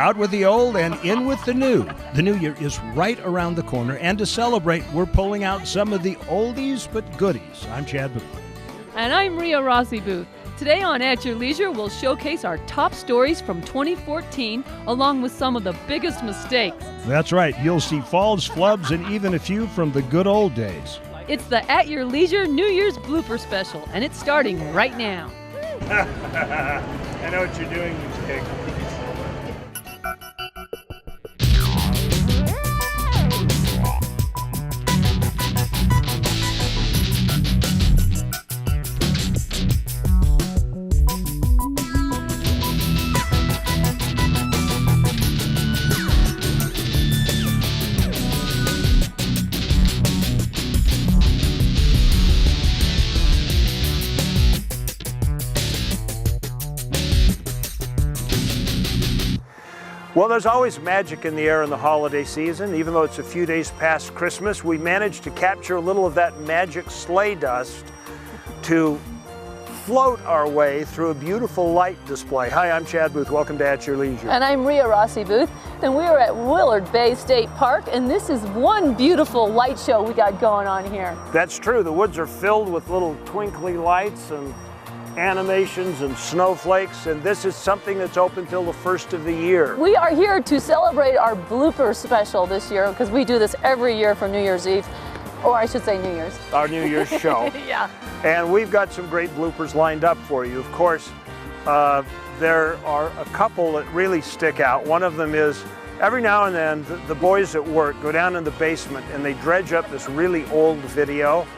Out with the old and in with the new. The new year is right around the corner, and to celebrate, we're pulling out some of the oldies but goodies. I'm Chad Booth. And I'm Ria Rossi Booth. Today on At Your Leisure, we'll showcase our top stories from 2014, along with some of the biggest mistakes. That's right. You'll see falls, flubs, and even a few from the good old days. It's the At Your Leisure New Year's Blooper Special, and it's starting right now. I know what you're doing, you pig. Well, there's always magic in the air in the holiday season. Even though it's a few days past Christmas, we managed to capture a little of that magic sleigh dust to float our way through a beautiful light display. Hi, I'm Chad Booth. Welcome to At Your Leisure. And I'm Ria Rossi Booth. And we are at Willard Bay State Park, and this is one beautiful light show we got going on here. That's true. The woods are filled with little twinkly lights and animations and snowflakes, and this is something that's open till the first of the year. We are here to celebrate our blooper special this year, because we do this every year for New Year's Eve, or I should say New Year's. Our New Year's show. Yeah. And we've got some great bloopers lined up for you. Of course, there are a couple that really stick out. One of them is every now and then the boys at work go down in the basement and they dredge up this really old video.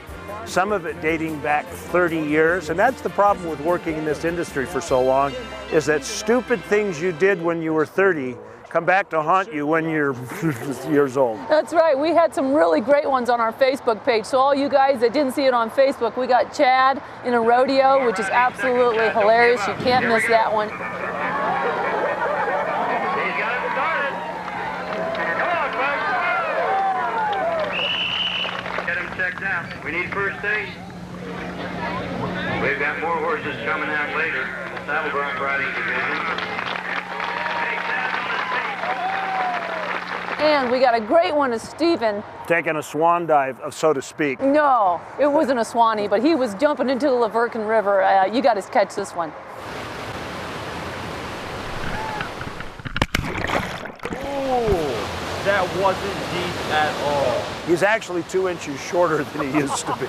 Some of it dating back 30 years, and that's the problem with working in this industry for so long, is that stupid things you did when you were 30 come back to haunt you when you're years old. That's right. We had some really great ones on our Facebook page. So all you guys that didn't see it on Facebook, we got Chad in a rodeo, which is absolutely hilarious. You can't miss that one. We need first aid. We've got more horses coming out later. Saddlebrook riding division. And we got a great one of Stephen. Taking a swan dive, so to speak. No, it wasn't a Swanee, but he was jumping into the Laverkin River. You got to catch this one. That wasn't deep at all. He's actually 2 inches shorter than he used to be.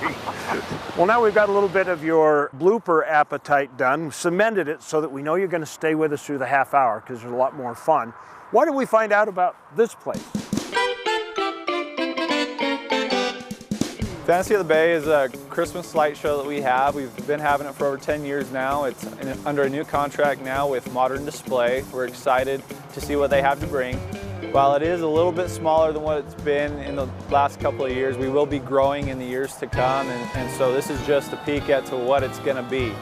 Well, now we've got a little bit of your blooper appetite done, cemented it so that we know you're going to stay with us through the half hour because there's a lot more fun. Why don't we find out about this place? Fantasy of the Bay is a Christmas light show that we have. We've been having it for over 10 years now. It's under a new contract now with Modern Display. We're excited to see what they have to bring. While it is a little bit smaller than what it's been in the last couple of years, we will be growing in the years to come, and so this is just a peek at to what it's going to be.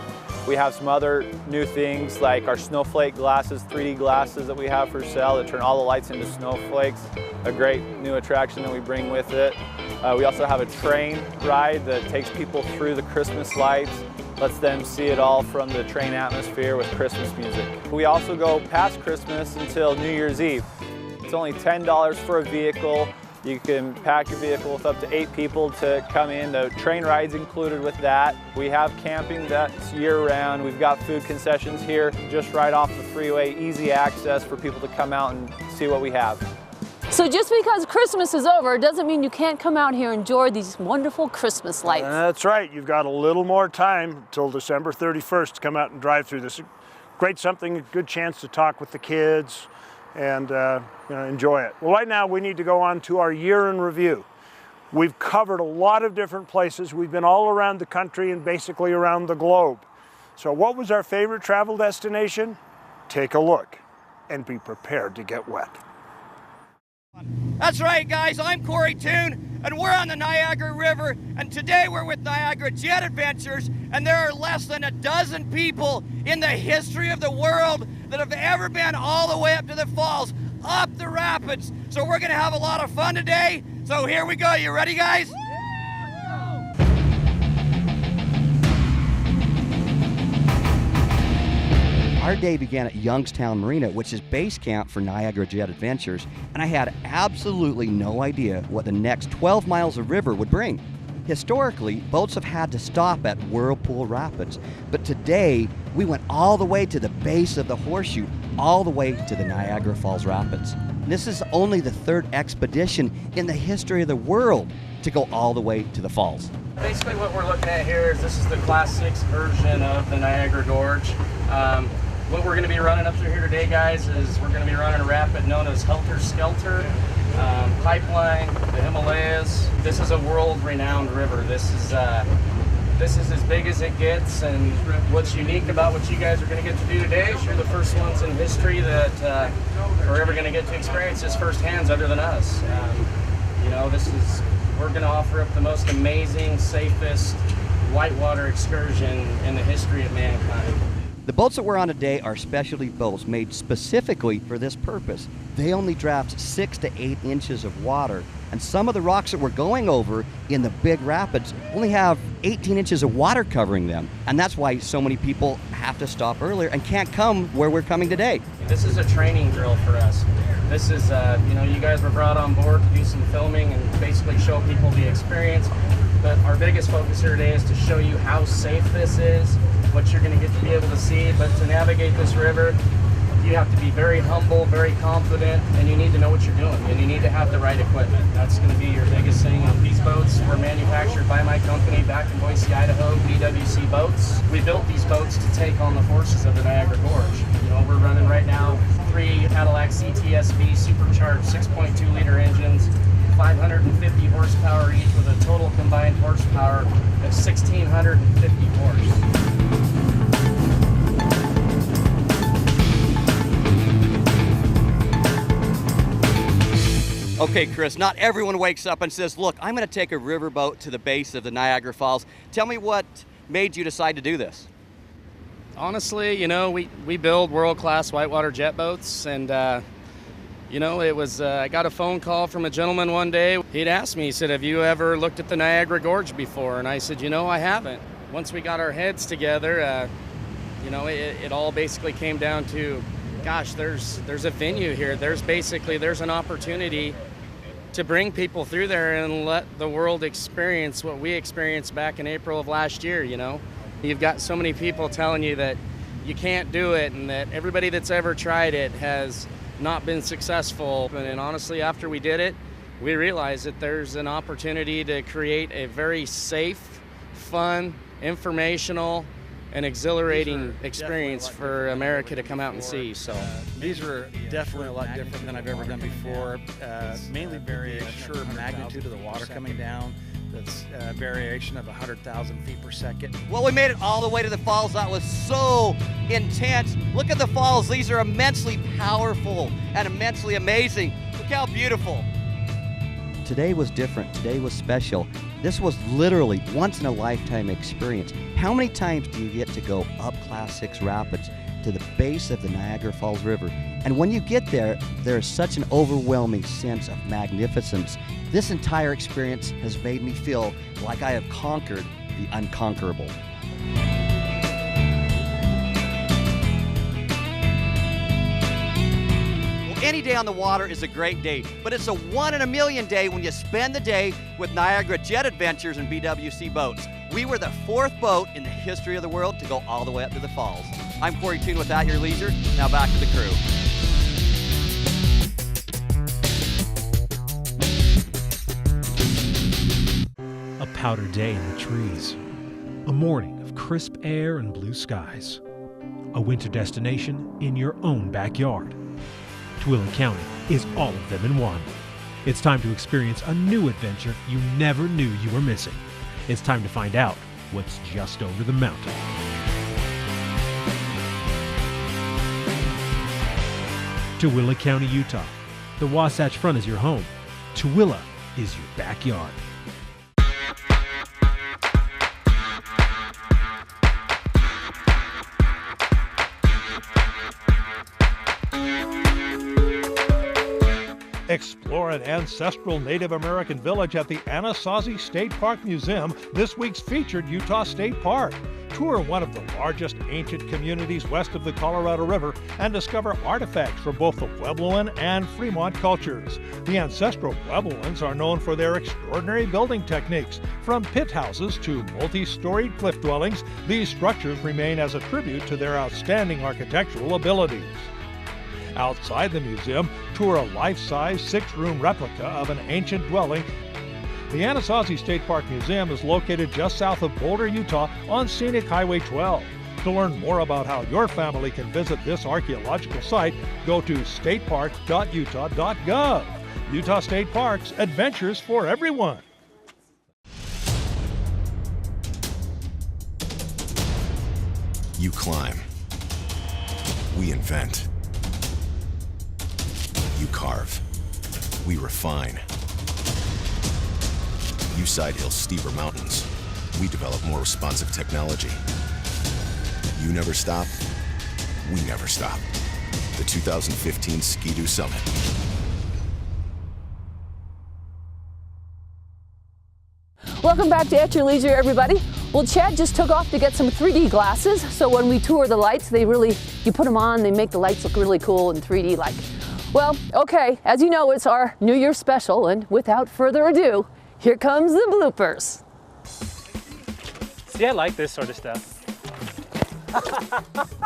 We have some other new things like our snowflake glasses, 3D glasses that we have for sale that turn all the lights into snowflakes, a great new attraction that we bring with it. We also have a train ride that takes people through the Christmas lights, lets them see it all from the train atmosphere with Christmas music. We also go past Christmas until New Year's Eve. It's only $10 for a vehicle. You can pack your vehicle with up to 8 people to come in. The train ride's included with that. We have camping that's year-round. We've got food concessions here just right off the freeway, easy access for people to come out and see what we have. So just because Christmas is over, it doesn't mean you can't come out here and enjoy these wonderful Christmas lights. That's right. You've got a little more time till December 31st to come out and drive through this. Great something, a good chance to talk with the kids and enjoy it. Well, right now we need to go on to our year in review. We've covered a lot of different places. We've been all around the country and basically around the globe. So what was our favorite travel destination? Take a look and be prepared to get wet. That's right, guys. I'm Kory and we're on the Niagara River, and today we're with Niagara Jet Adventures, and there are less than a dozen people in the history of the world that have ever been all the way up to the falls, up the rapids. So we're gonna have a lot of fun today. So here we go. You ready, guys? Our day began at Youngstown Marina, which is base camp for Niagara Jet Adventures, and I had absolutely no idea what the next 12 miles of river would bring. Historically, boats have had to stop at Whirlpool Rapids, but today we went all the way to the base of the horseshoe, all the way to the Niagara Falls Rapids. This is only the third expedition in the history of the world to go all the way to the falls. Basically what we're looking at here is this is the Class 6 version of the Niagara Gorge. What we're going to be running up through here today, guys, is we're going to be running a rapid known as Helter Skelter, Pipeline, the Himalayas. This is a world-renowned river. This is as big as it gets, and what's unique about what you guys are going to get to do today is you're the first ones in history that are ever going to get to experience this firsthand other than us. You know, we're going to offer up the most amazing, safest whitewater excursion in the history of mankind. The boats that we're on today are specialty boats made specifically for this purpose. They only draft 6 to 8 inches of water, and some of the rocks that we're going over in the big rapids only have 18 inches of water covering them, and that's why so many people have to stop earlier and can't come where we're coming today. This is a training drill for us. This is, you know, you guys were brought on board to do some filming and basically show people the experience, but our biggest focus here today is to show you how safe this is, what you're going to get to be able to see. But to navigate this river, you have to be very humble, very confident, and you need to know what you're doing, and you need to have the right equipment. That's going to be your biggest thing. These boats were manufactured by my company back in Boise, Idaho, BWC Boats. We built these boats to take on the forces of the Niagara Gorge. You know, we're running right now 3 Cadillac CTSV supercharged 6.2 liter engines, 550 horsepower each, with a total combined horsepower of 1,650 horse. Okay, Chris, not everyone wakes up and says, look, I'm going to take a riverboat to the base of the Niagara Falls. Tell me what made you decide to do this. Honestly, you know, we build world-class whitewater jet boats, and you know, it was, I got a phone call from a gentleman one day. He'd asked me, he said, have you ever looked at the Niagara Gorge before? And I said, you know, I haven't. Once we got our heads together, you know, it all basically came down to, gosh, there's a venue here. There's an opportunity to bring people through there and let the world experience what we experienced back in April of last year, you know. You've got so many people telling you that you can't do it and that everybody that's ever tried it has not been successful. And honestly, after we did it, we realized that there's an opportunity to create a very safe, fun, informational, and exhilarating experience for America to come out and see. So these are definitely a lot different than I've ever done before. Mainly the sheer magnitude of the water coming down. That's a variation of 100,000 feet per second. Well, we made it all the way to the falls. That was so intense. Look at the falls. These are immensely powerful and immensely amazing. Look how beautiful. Today was different. Today was special. This was literally once-in-a-lifetime experience. How many times do you get to go up Class 6 rapids to the base of the Niagara Falls River? And when you get there, there is such an overwhelming sense of magnificence. This entire experience has made me feel like I have conquered the unconquerable. Any day on the water is a great day, but it's a 1 in a million day when you spend the day with Niagara Jet Adventures and BWC Boats. We were the 4th boat in the history of the world to go all the way up to the falls. I'm Kory Toon with At Your Leisure. Now back to the crew. A powder day in the trees. A morning of crisp air and blue skies. A winter destination in your own backyard. Willard County is all of them in one. It's time to experience a new adventure you never knew you were missing. It's time to find out what's just over the mountain. Tooele County, Utah. The Wasatch Front is your home. Tooele is your backyard. Explore an ancestral Native American village at the Anasazi State Park Museum, this week's featured Utah State Park. Tour one of the largest ancient communities west of the Colorado River and discover artifacts from both the Puebloan and Fremont cultures. The ancestral Puebloans are known for their extraordinary building techniques. From pit houses to multi-storied cliff dwellings, these structures remain as a tribute to their outstanding architectural abilities. Outside the museum, tour a life-size 6-room replica of an ancient dwelling. The Anasazi State Park Museum is located just south of Boulder, Utah on Scenic Highway 12. To learn more about how your family can visit this archaeological site, go to statepark.utah.gov. Utah State Parks, adventures for everyone. You climb. We invent. You carve. We refine. You side hills steeper mountains. We develop more responsive technology. You never stop. We never stop. The 2015 Ski-Doo Summit. Welcome back to At Your Leisure, everybody. Well, Chad just took off to get some 3D glasses, so when we tour the lights, you put them on, they make the lights look really cool and 3D like. Well, okay, as you know, it's our New Year's special, and without further ado, here comes the bloopers. See, I like this sort of stuff.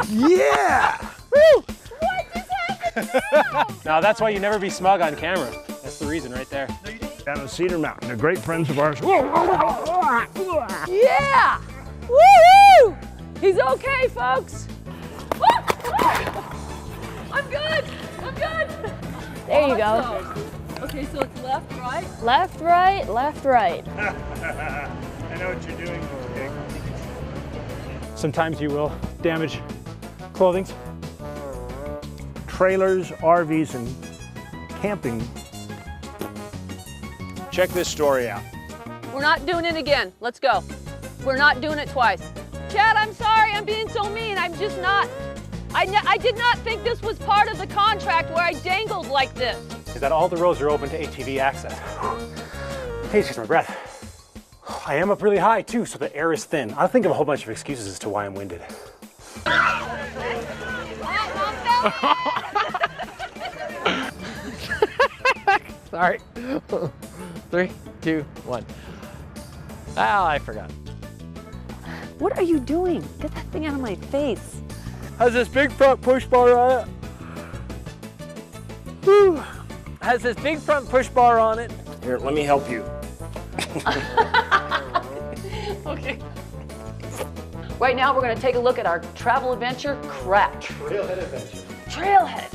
Yeah! Woo! What just happened now? No, that's why you never be smug on camera. That's the reason right there. Down on Cedar Mountain, they're great friends of ours. Yeah! Woo-hoo! He's okay, folks. I'm good. I'm good. There you go. Okay, so it's left, right? Left, right, left, right. I know what you're doing, pig. Sometimes you will damage clothing. Trailers, RVs, and camping. Check this story out. We're not doing it again. Let's go. We're not doing it twice. Chad, I'm sorry I'm being so mean. I'm just not. I did not think this was part of the contract where I dangled like this. Is that all the roads are open to ATV access? Hey, just my breath. I am up really high too, so the air is thin. I'll think of a whole bunch of excuses as to why I'm winded. Sorry. 3, 2, 1. Oh, I forgot. What are you doing? Get that thing out of my face. Has this big front push bar on it? Whew. Has this big front push bar on it? Here, let me help you. Okay. Right now, we're going to take a look at our travel adventure, Crash. Trailhead adventure. Trailhead.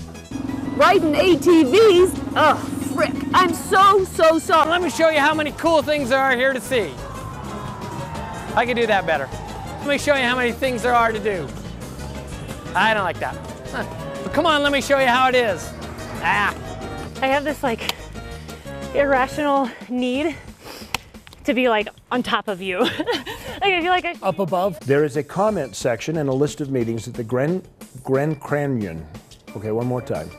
Riding ATVs? Oh, frick. I'm so sorry. Let me show you how many cool things there are here to see. I can do that better. Let me show you how many things there are to do. I don't like that. Huh. But come on, let me show you how it is. Ah. I have this like irrational need to be like on top of you. Like I feel like up above. There is a comment section and a list of meetings at the Grand Canyon. Okay, one more time.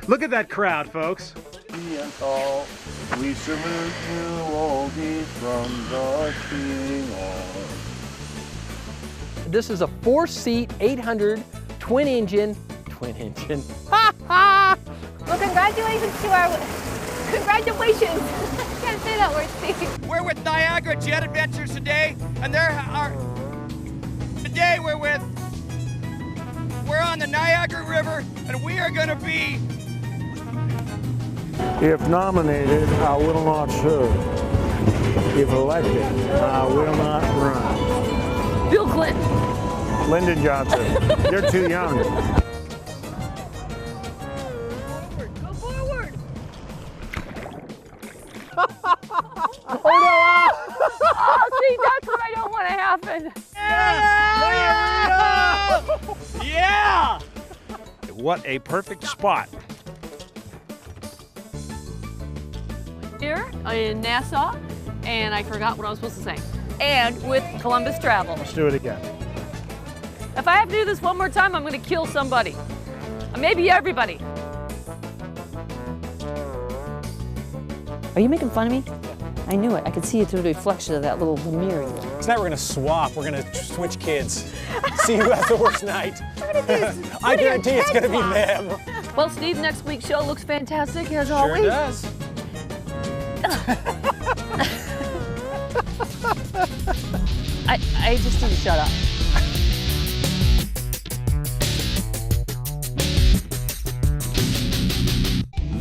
Look at that crowd, folks. We salute you, oldies from the king on. This is a 4-seat, 800 twin engine. Well, congratulations to our, congratulations. I can't say that word, Steve. We're with Niagara Jet Adventures today, and today we're on the Niagara River, and we are gonna be. If nominated, I will not serve. If elected, I will not run. Bill Clinton. Lyndon Johnson, you're too young. Go forward. Oh no! Oh, see, that's what I don't want to happen. Yeah! What a perfect spot. Here in Nassau, and I forgot what I was supposed to say. And with Columbus Travel. Let's do it again. If I have to do this one more time, I'm going to kill somebody. Maybe everybody. Are you making fun of me? I knew it. I could see it through the reflection of that little mirror. Tonight we're gonna swap. We're gonna switch kids. See who has the worst night. I guarantee it's gonna be them. Well, Steve, next week's show looks fantastic as always. Sure does. I just need to shut up.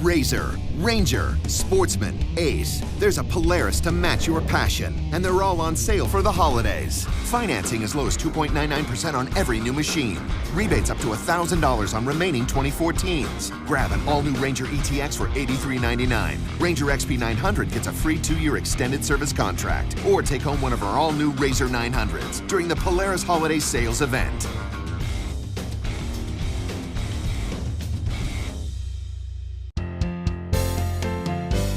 Razor, Ranger, Sportsman, Ace. There's a Polaris to match your passion, and they're all on sale for the holidays. Financing as low as 2.99% on every new machine. Rebates up to $1,000 on remaining 2014s. Grab an all-new Ranger ETX for $83.99. Ranger XP 900 gets a free 2-year extended service contract. Or take home one of our all-new Razor 900s during the Polaris Holiday Sales event.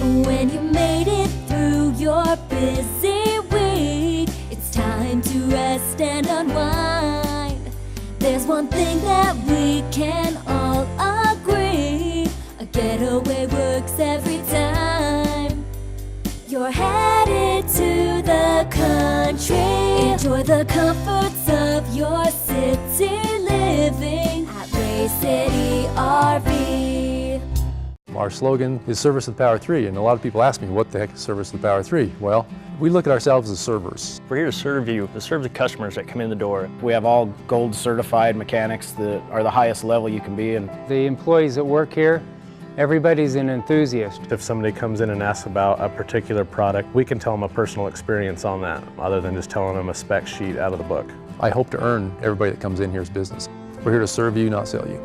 When you made it through your busy week, it's time to rest and unwind. There's one thing that we can all agree, a getaway works every time. You're headed to the country. Enjoy the comforts of your city living at Bay City RV. Our slogan is Service with Power 3, and a lot of people ask me, what the heck is Service with Power 3? Well, we look at ourselves as servers. We're here to serve you, to serve the customers that come in the door. We have all gold certified mechanics that are the highest level you can be. And the employees that work here, everybody's an enthusiast. If somebody comes in and asks about a particular product, we can tell them a personal experience on that, other than just telling them a spec sheet out of the book. I hope to earn everybody that comes in here's business. We're here to serve you, not sell you.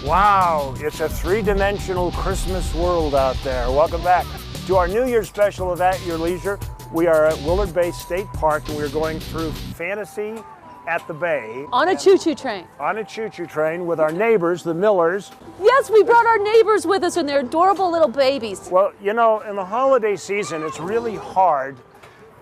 Wow, it's a three-dimensional Christmas world out there. Welcome back to our New Year's special of At Your Leisure. We are at Willard Bay State Park, and we're going through Fantasy at the Bay. On a choo-choo train. On a choo-choo train with our neighbors, the Millers. Yes, we brought our neighbors with us, and they're adorable little babies. Well, you know, in the holiday season, it's really hard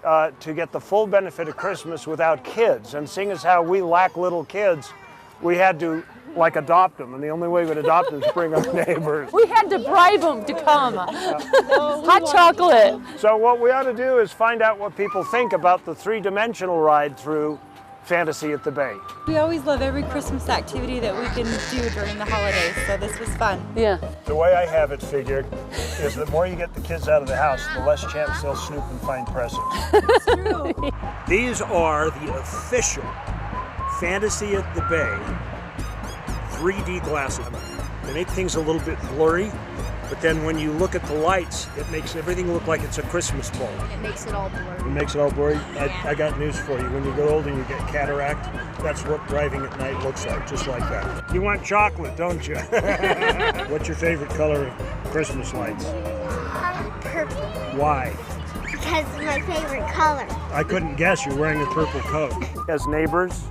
to get the full benefit of Christmas without kids. And seeing as how we lack little kids, we had to adopt them, and the only way we would adopt them is bring our neighbors. We had to bribe them to come. Hot chocolate. So what we ought to do is find out what people think about the three-dimensional ride through Fantasy at the Bay. We always love every Christmas activity that we can do during the holidays, so this was fun. Yeah. The way I have it figured is the more you get the kids out of the house, the less chance they'll snoop and find presents. It's true. These are the official Fantasy at the Bay 3D glasses. They make things a little bit blurry, but then when you look at the lights, it makes everything look like it's a Christmas ball. It makes it all blurry. It makes it all blurry. I got news for you. When you get older and you get cataract, that's what driving at night looks like, just like that. You want chocolate, don't you? What's your favorite color of Christmas lights? Purple. Why? Because it's my favorite color. I couldn't guess you're wearing a purple coat. As neighbors,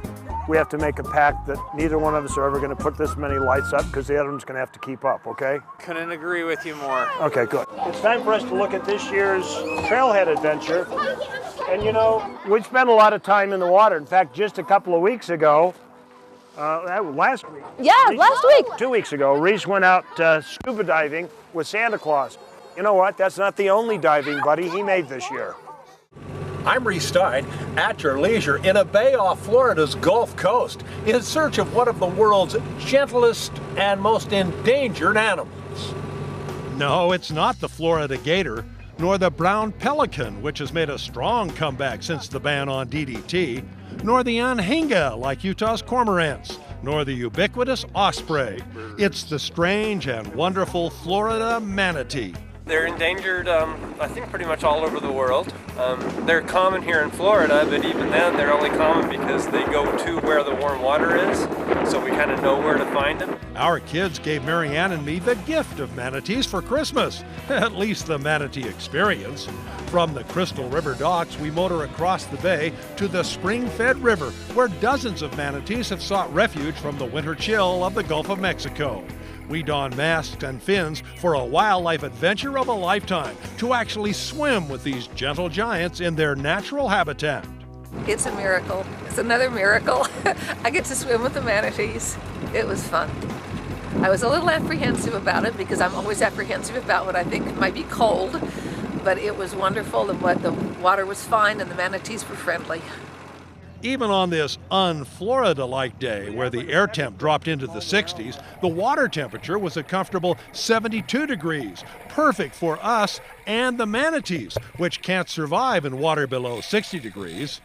we have to make a pact that neither one of us are ever going to put this many lights up because the other one's going to have to keep up, okay? Couldn't agree with you more. Okay, good. It's time for us to look at this year's trailhead adventure. And you know, we spent a lot of time in the water. In fact, just a couple of weeks ago, last week. Yeah, last week. 2 weeks ago, Reece went out scuba diving with Santa Claus. You know what? That's not the only diving buddy he made this year. I'm Reece Stein, at your leisure in a bay off Florida's Gulf Coast in search of one of the world's gentlest and most endangered animals. No, it's not the Florida gator, nor the brown pelican, which has made a strong comeback since the ban on DDT, nor the anhinga like Utah's cormorants, nor the ubiquitous osprey. It's the strange and wonderful Florida manatee. They're endangered, I think, pretty much all over the world. They're common here in Florida, but even then they're only common because they go to where the warm water is, so we kind of know where to find them. Our kids gave Marianne and me the gift of manatees for Christmas, at least the manatee experience. From the Crystal River docks, we motor across the bay to the spring-fed river, where dozens of manatees have sought refuge from the winter chill of the Gulf of Mexico. We don masks and fins for a wildlife adventure of a lifetime to actually swim with these gentle giants in their natural habitat. It's a miracle. It's another miracle. I get to swim with the manatees. It was fun. I was a little apprehensive about it because I'm always apprehensive about what I think might be cold, but it was wonderful. The water was fine and the manatees were friendly. Even on this un-Florida-like day where the air temp dropped into the 60s, the water temperature was a comfortable 72 degrees, perfect for us and the manatees, which can't survive in water below 60 degrees.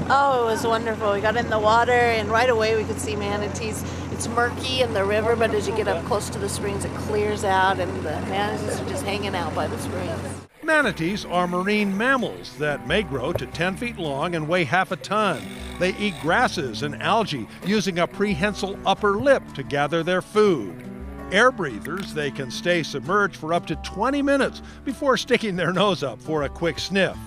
Oh, it was wonderful. We got in the water and right away we could see manatees. It's murky in the river, but as you get up close to the springs, it clears out and the manatees are just hanging out by the springs. Manatees are marine mammals that may grow to 10 feet long and weigh half a ton. They eat grasses and algae using a prehensile upper lip to gather their food. Air breathers, they can stay submerged for up to 20 minutes before sticking their nose up for a quick sniff.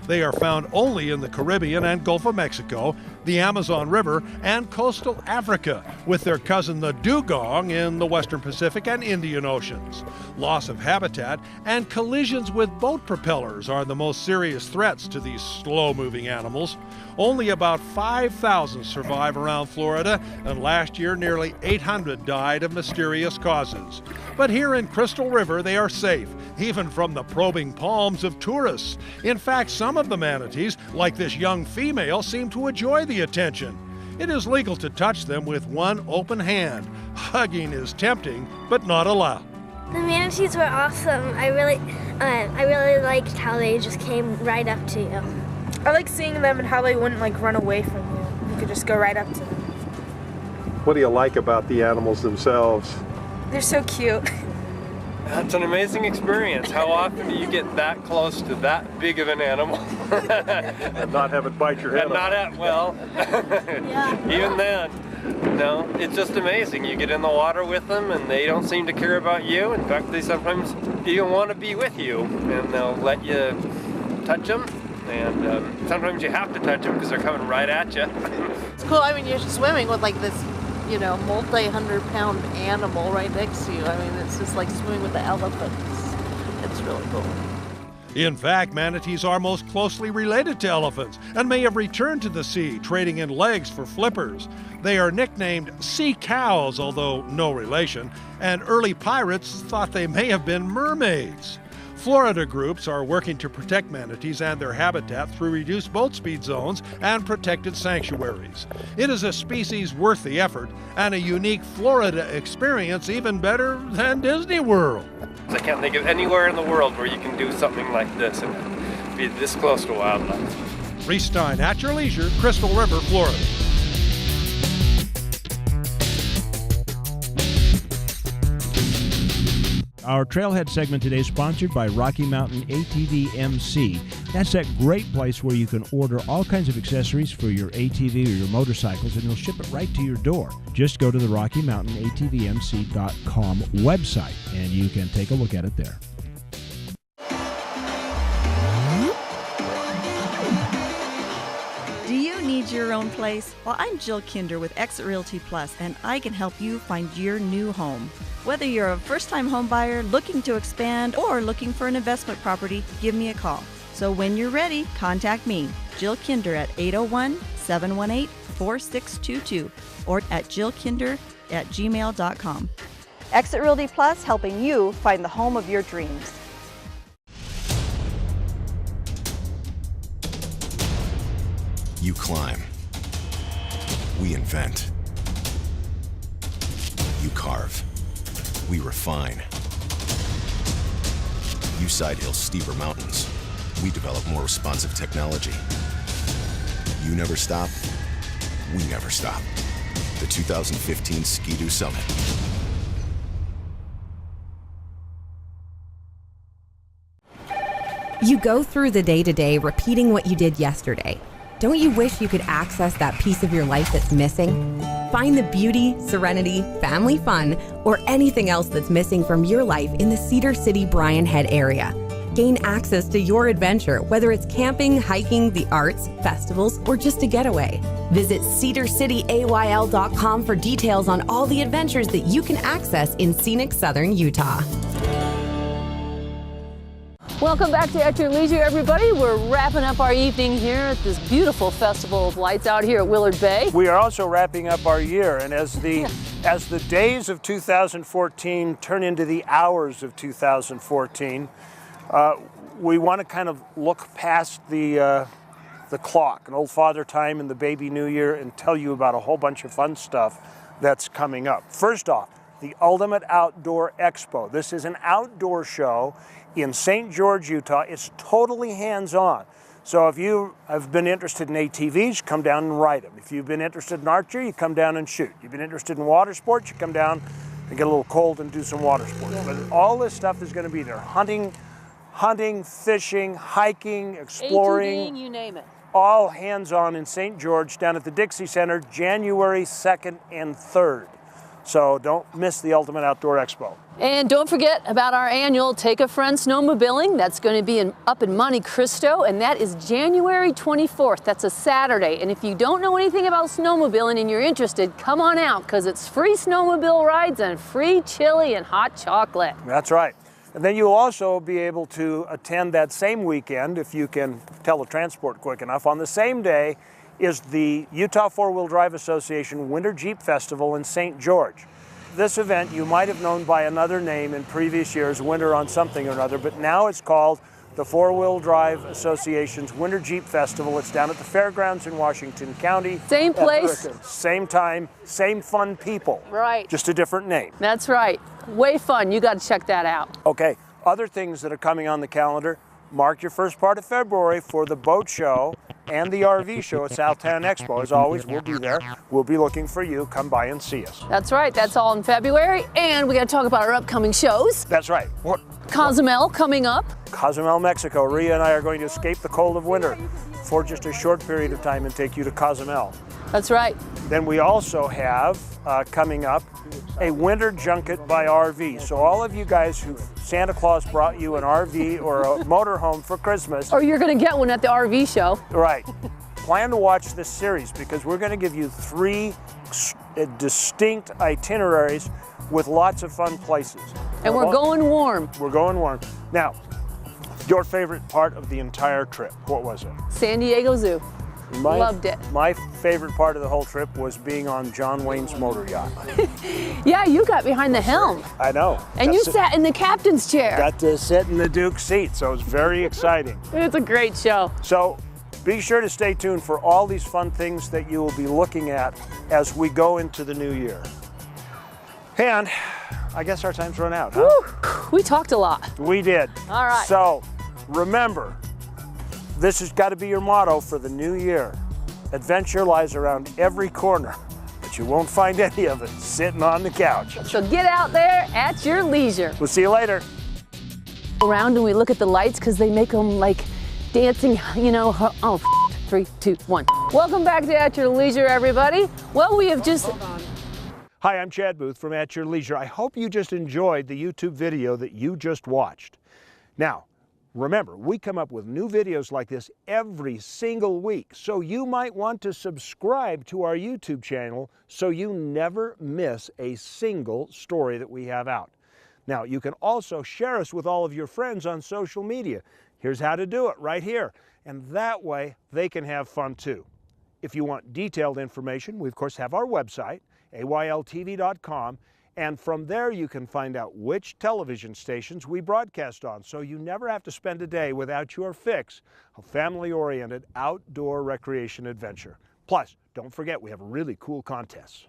They are found only in the Caribbean and Gulf of Mexico, the Amazon River, and coastal Africa, with their cousin the dugong in the Western Pacific and Indian Oceans. Loss of habitat and collisions with boat propellers are the most serious threats to these slow-moving animals. Only about 5,000 survive around Florida, and last year nearly 800 died of mysterious causes. But here in Crystal River, they are safe, even from the probing palms of tourists. In fact, some of the manatees, like this young female, seem to enjoy the attention. It is legal to touch them with one open hand. Hugging is tempting, but not allowed. The manatees were awesome. I really liked how they just came right up to you. I like seeing them and how they wouldn't run away from you. You could just go right up to them. What do you like about the animals themselves? They're so cute. That's an amazing experience. How often do you get that close to that big of an animal? And not have it bite your head off. Even then. No, it's just amazing. You get in the water with them and they don't seem to care about you. In fact, they sometimes even want to be with you and they'll let you touch them. And sometimes you have to touch them because they're coming right at you. It's cool. I mean, you're swimming with this, multi-100-pound animal right next to you. I mean, it's just like swimming with the elephants. It's really cool. In fact, manatees are most closely related to elephants and may have returned to the sea, trading in legs for flippers. They are nicknamed sea cows, although no relation, and early pirates thought they may have been mermaids. Florida groups are working to protect manatees and their habitat through reduced boat speed zones and protected sanctuaries. It is a species worth the effort and a unique Florida experience, even better than Disney World. I can't think of anywhere in the world where you can do something like this and be this close to wildlife. Reece Stein, at your leisure, Crystal River, Florida. Our Trailhead segment today is sponsored by Rocky Mountain ATV MC. That's that great place where you can order all kinds of accessories for your ATV or your motorcycles, and they'll ship it right to your door. Just go to the Rocky Mountain ATVMC.com website, and you can take a look at it there. Do you need your own place? Well, I'm Jill Kinder with Exit Realty Plus, and I can help you find your new home. Whether you're a first-time home buyer looking to expand or looking for an investment property, give me a call. So when you're ready, contact me, Jill Kinder, at 801-718-4622 or at jillkinder@gmail.com. Exit Realty Plus, helping you find the home of your dreams. You climb. We invent. You carve. We refine. You side hill steeper mountains. We develop more responsive technology. You never stop. We never stop. The 2015 Ski-Doo Summit. You go through the day-to-day repeating what you did yesterday. Don't you wish you could access that piece of your life that's missing? Find the beauty, serenity, family fun, or anything else that's missing from your life in the Cedar City Bryan Head area. Gain access to your adventure, whether it's camping, hiking, the arts, festivals, or just a getaway. Visit cedarcityayl.com for details on all the adventures that you can access in scenic southern Utah. Welcome back to At Your Leisure, everybody. We're wrapping up our evening here at this beautiful Festival of Lights out here at Willard Bay. We are also wrapping up our year, and as the days of 2014 turn into the hours of 2014, we want to kind of look past the clock, and old Father Time and the baby New Year, and tell you about a whole bunch of fun stuff that's coming up. First off, the Ultimate Outdoor Expo. This is an outdoor show in St. George, Utah. It's totally hands-on. So if you have been interested in ATVs, come down and ride them. If you've been interested in archery, you come down and shoot. You've been interested in water sports, you come down and get a little cold and do some water sports. Yeah. But all this stuff is going to be there. Hunting, fishing, hiking, exploring. ATVing, you name it. All hands-on in St. George down at the Dixie Center, January 2nd and 3rd. So don't miss the Ultimate Outdoor Expo. And don't forget about our annual Take a Friend Snowmobiling. That's going to be up in Monte Cristo, and that is January 24th. That's a Saturday. And if you don't know anything about snowmobiling and you're interested, come on out, because it's free snowmobile rides and free chili and hot chocolate. That's right. And then you'll also be able to attend that same weekend, if you can teletransport quick enough. On the same day is the Utah Four-Wheel Drive Association Winter Jeep Festival in St. George. This event you might have known by another name in previous years, Winter on something or another, but now it's called the Four-Wheel Drive Association's Winter Jeep Festival. It's down at the fairgrounds in Washington County. Same place. Same time, same fun people. Right. Just a different name. That's right. Way fun. You got to check that out. Okay, other things that are coming on the calendar. Mark your first part of February for the boat show and the RV show at Southtown Expo. As always, we'll be there. We'll be looking for you. Come by and see us. That's right. That's all in February. And we got to talk about our upcoming shows. That's right. What? Cozumel coming up. Cozumel, Mexico. Ria and I are going to escape the cold of winter for just a short period of time and take you to Cozumel. That's right. Then we also have coming up a winter junket by RV. So all of you guys who Santa Claus brought you an RV or a motorhome for Christmas. Or you're going to get one at the RV show. Right. Plan to watch this series because we're going to give you 3 distinct itineraries with lots of fun places. And we're going warm. We're going warm. Now, your favorite part of the entire trip, what was it? San Diego Zoo. Loved it. My favorite part of the whole trip was being on John Wayne's motor yacht. Yeah, you got behind the helm. I know. And you sat in the captain's chair. Got to sit in the Duke's seat, so it was very exciting. It's a great show. So be sure to stay tuned for all these fun things that you will be looking at as we go into the new year. And I guess our time's run out, huh? Woo, we talked a lot. We did. All right. So remember, this has got to be your motto for the new year. Adventure lies around every corner, but you won't find any of it sitting on the couch. So get out there at your leisure. We'll see you later. Around and we look at the lights because they make them like dancing, you know. Oh, 3, 2, 1. Welcome back to At Your Leisure, everybody. Well, we have just... Hi, I'm Chad Booth from At Your Leisure. I hope you just enjoyed the YouTube video that you just watched. Now, remember, we come up with new videos like this every single week, so you might want to subscribe to our YouTube channel so you never miss a single story that we have out. Now, you can also share us with all of your friends on social media. Here's how to do it right here, and that way they can have fun too. If you want detailed information, we of course have our website, ayltv.com, and from there you can find out which television stations we broadcast on, so you never have to spend a day without your fix of family-oriented outdoor recreation adventure. Plus, don't forget we have really cool contests.